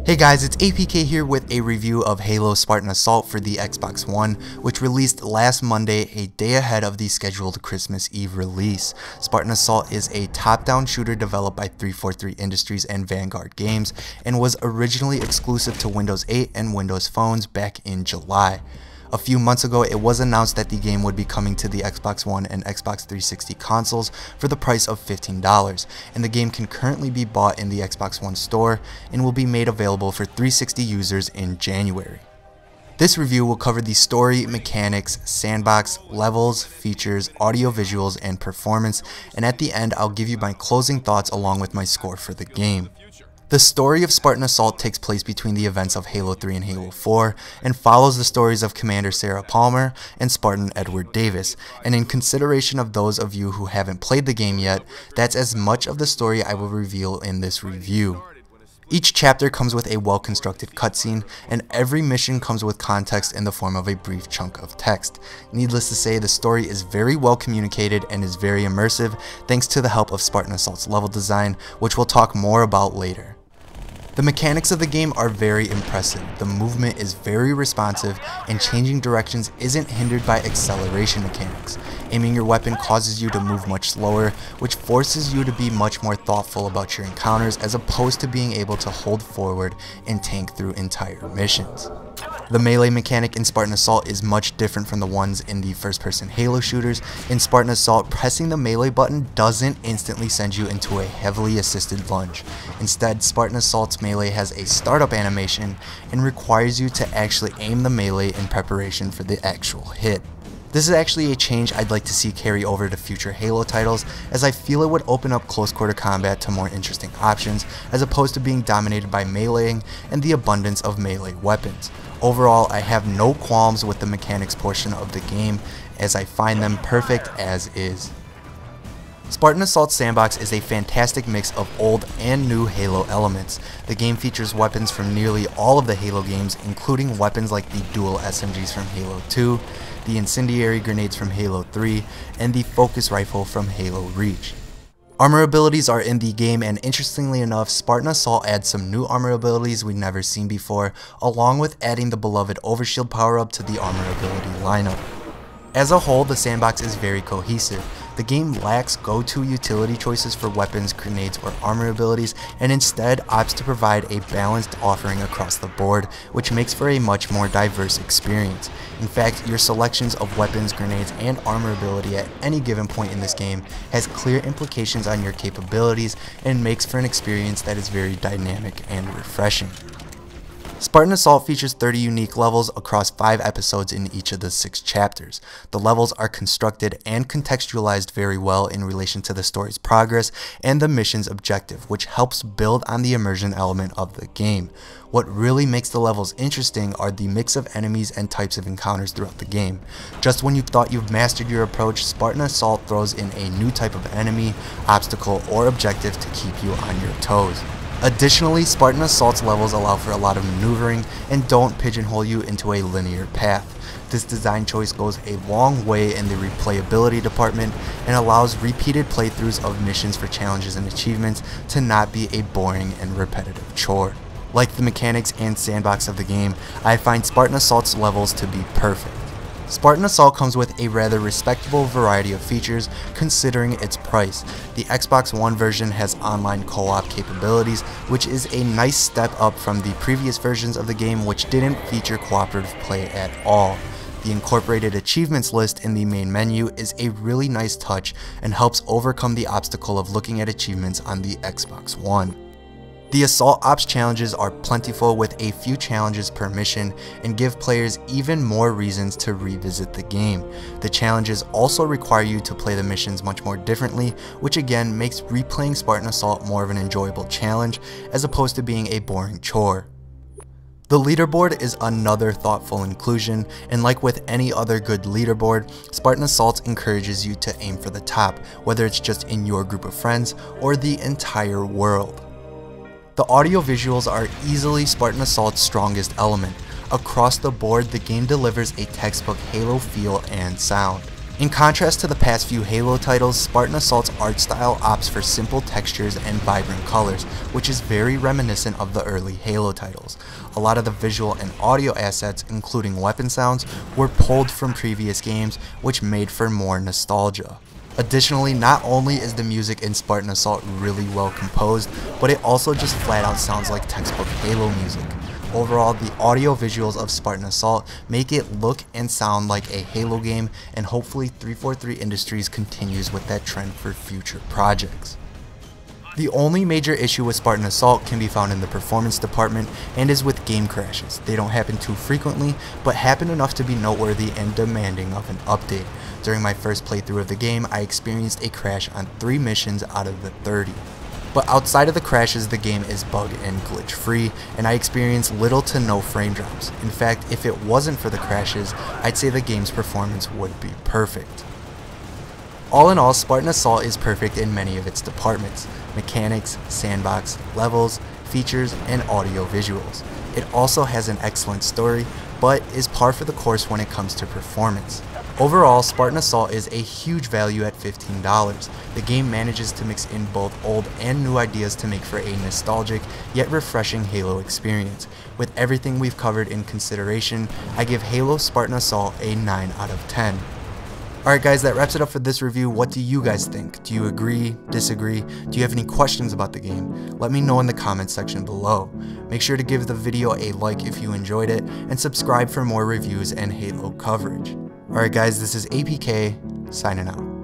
Hey guys, it's APK here with a review of Halo Spartan Assault for the Xbox One, which released last Monday, a day ahead of the scheduled Christmas Eve release. Spartan Assault is a top-down shooter developed by 343 Industries and Vanguard Games, and was originally exclusive to Windows 8 and Windows phones back in July. A few months ago, it was announced that the game would be coming to the Xbox One and Xbox 360 consoles for the price of $15, and the game can currently be bought in the Xbox One store and will be made available for 360 users in January. This review will cover the story, mechanics, sandbox, levels, features, audio visuals, and performance, and at the end I'll give you my closing thoughts along with my score for the game. The story of Spartan Assault takes place between the events of Halo 3 and Halo 4, and follows the stories of Commander Sarah Palmer and Spartan Edward Davis, and in consideration of those of you who haven't played the game yet, that's as much of the story I will reveal in this review. Each chapter comes with a well-constructed cutscene, and every mission comes with context in the form of a brief chunk of text. Needless to say, the story is very well communicated and is very immersive thanks to the help of Spartan Assault's level design, which we'll talk more about later. The mechanics of the game are very impressive. The movement is very responsive, and changing directions isn't hindered by acceleration mechanics. Aiming your weapon causes you to move much slower, which forces you to be much more thoughtful about your encounters as opposed to being able to hold forward and tank through entire missions. The melee mechanic in Spartan Assault is much different from the ones in the first-person Halo shooters. In Spartan Assault, pressing the melee button doesn't instantly send you into a heavily assisted lunge. Instead, Spartan Assault's melee has a startup animation and requires you to actually aim the melee in preparation for the actual hit. This is actually a change I'd like to see carry over to future Halo titles, as I feel it would open up close quarter combat to more interesting options, as opposed to being dominated by meleeing and the abundance of melee weapons. Overall, I have no qualms with the mechanics portion of the game, as I find them perfect as is. Spartan Assault Sandbox is a fantastic mix of old and new Halo elements. The game features weapons from nearly all of the Halo games, including weapons like the dual SMGs from Halo 2, the incendiary grenades from Halo 3, and the focus rifle from Halo Reach. Armor abilities are in the game, and interestingly enough, Spartan Assault adds some new armor abilities we've never seen before, along with adding the beloved Overshield power-up to the armor ability lineup. As a whole, the sandbox is very cohesive. The game lacks go-to utility choices for weapons, grenades, or armor abilities, and instead opts to provide a balanced offering across the board, which makes for a much more diverse experience. In fact, your selections of weapons, grenades, and armor ability at any given point in this game has clear implications on your capabilities and makes for an experience that is very dynamic and refreshing. Spartan Assault features 30 unique levels across 5 episodes in each of the 6 chapters. The levels are constructed and contextualized very well in relation to the story's progress and the mission's objective, which helps build on the immersion element of the game. What really makes the levels interesting are the mix of enemies and types of encounters throughout the game. Just when you thought you've mastered your approach, Spartan Assault throws in a new type of enemy, obstacle, or objective to keep you on your toes. Additionally, Spartan Assault's levels allow for a lot of maneuvering and don't pigeonhole you into a linear path. This design choice goes a long way in the replayability department and allows repeated playthroughs of missions for challenges and achievements to not be a boring and repetitive chore. Like the mechanics and sandbox of the game, I find Spartan Assault's levels to be perfect. Spartan Assault comes with a rather respectable variety of features considering its price. The Xbox One version has online co-op capabilities, which is a nice step up from the previous versions of the game, which didn't feature cooperative play at all. The incorporated achievements list in the main menu is a really nice touch and helps overcome the obstacle of looking at achievements on the Xbox One. The Assault Ops challenges are plentiful with a few challenges per mission and give players even more reasons to revisit the game. The challenges also require you to play the missions much more differently, which again makes replaying Spartan Assault more of an enjoyable challenge as opposed to being a boring chore. The leaderboard is another thoughtful inclusion, and like with any other good leaderboard, Spartan Assault encourages you to aim for the top, whether it's just in your group of friends or the entire world. The audio visuals are easily Spartan Assault's strongest element. Across the board, the game delivers a textbook Halo feel and sound. In contrast to the past few Halo titles, Spartan Assault's art style opts for simple textures and vibrant colors, which is very reminiscent of the early Halo titles. A lot of the visual and audio assets, including weapon sounds, were pulled from previous games, which made for more nostalgia. Additionally, not only is the music in Spartan Assault really well composed, but it also just flat out sounds like textbook Halo music. Overall, the audio visuals of Spartan Assault make it look and sound like a Halo game, and hopefully 343 Industries continues with that trend for future projects. The only major issue with Spartan Assault can be found in the performance department and is with game crashes. They don't happen too frequently, but happen enough to be noteworthy and demanding of an update. During my first playthrough of the game, I experienced a crash on 3 missions out of the 30. But outside of the crashes, the game is bug and glitch free, and I experienced little to no frame drops. In fact, if it wasn't for the crashes, I'd say the game's performance would be perfect. All in all, Spartan Assault is perfect in many of its departments: mechanics, sandbox, levels, features, and audio visuals. It also has an excellent story, but is par for the course when it comes to performance. Overall, Spartan Assault is a huge value at $15. The game manages to mix in both old and new ideas to make for a nostalgic yet refreshing Halo experience. With everything we've covered in consideration, I give Halo Spartan Assault a 9 out of 10. Alright guys, that wraps it up for this review. What do you guys think? Do you agree? Disagree? Do you have any questions about the game? Let me know in the comments section below. Make sure to give the video a like if you enjoyed it, and subscribe for more reviews and Halo coverage. Alright guys, this is APK, signing out.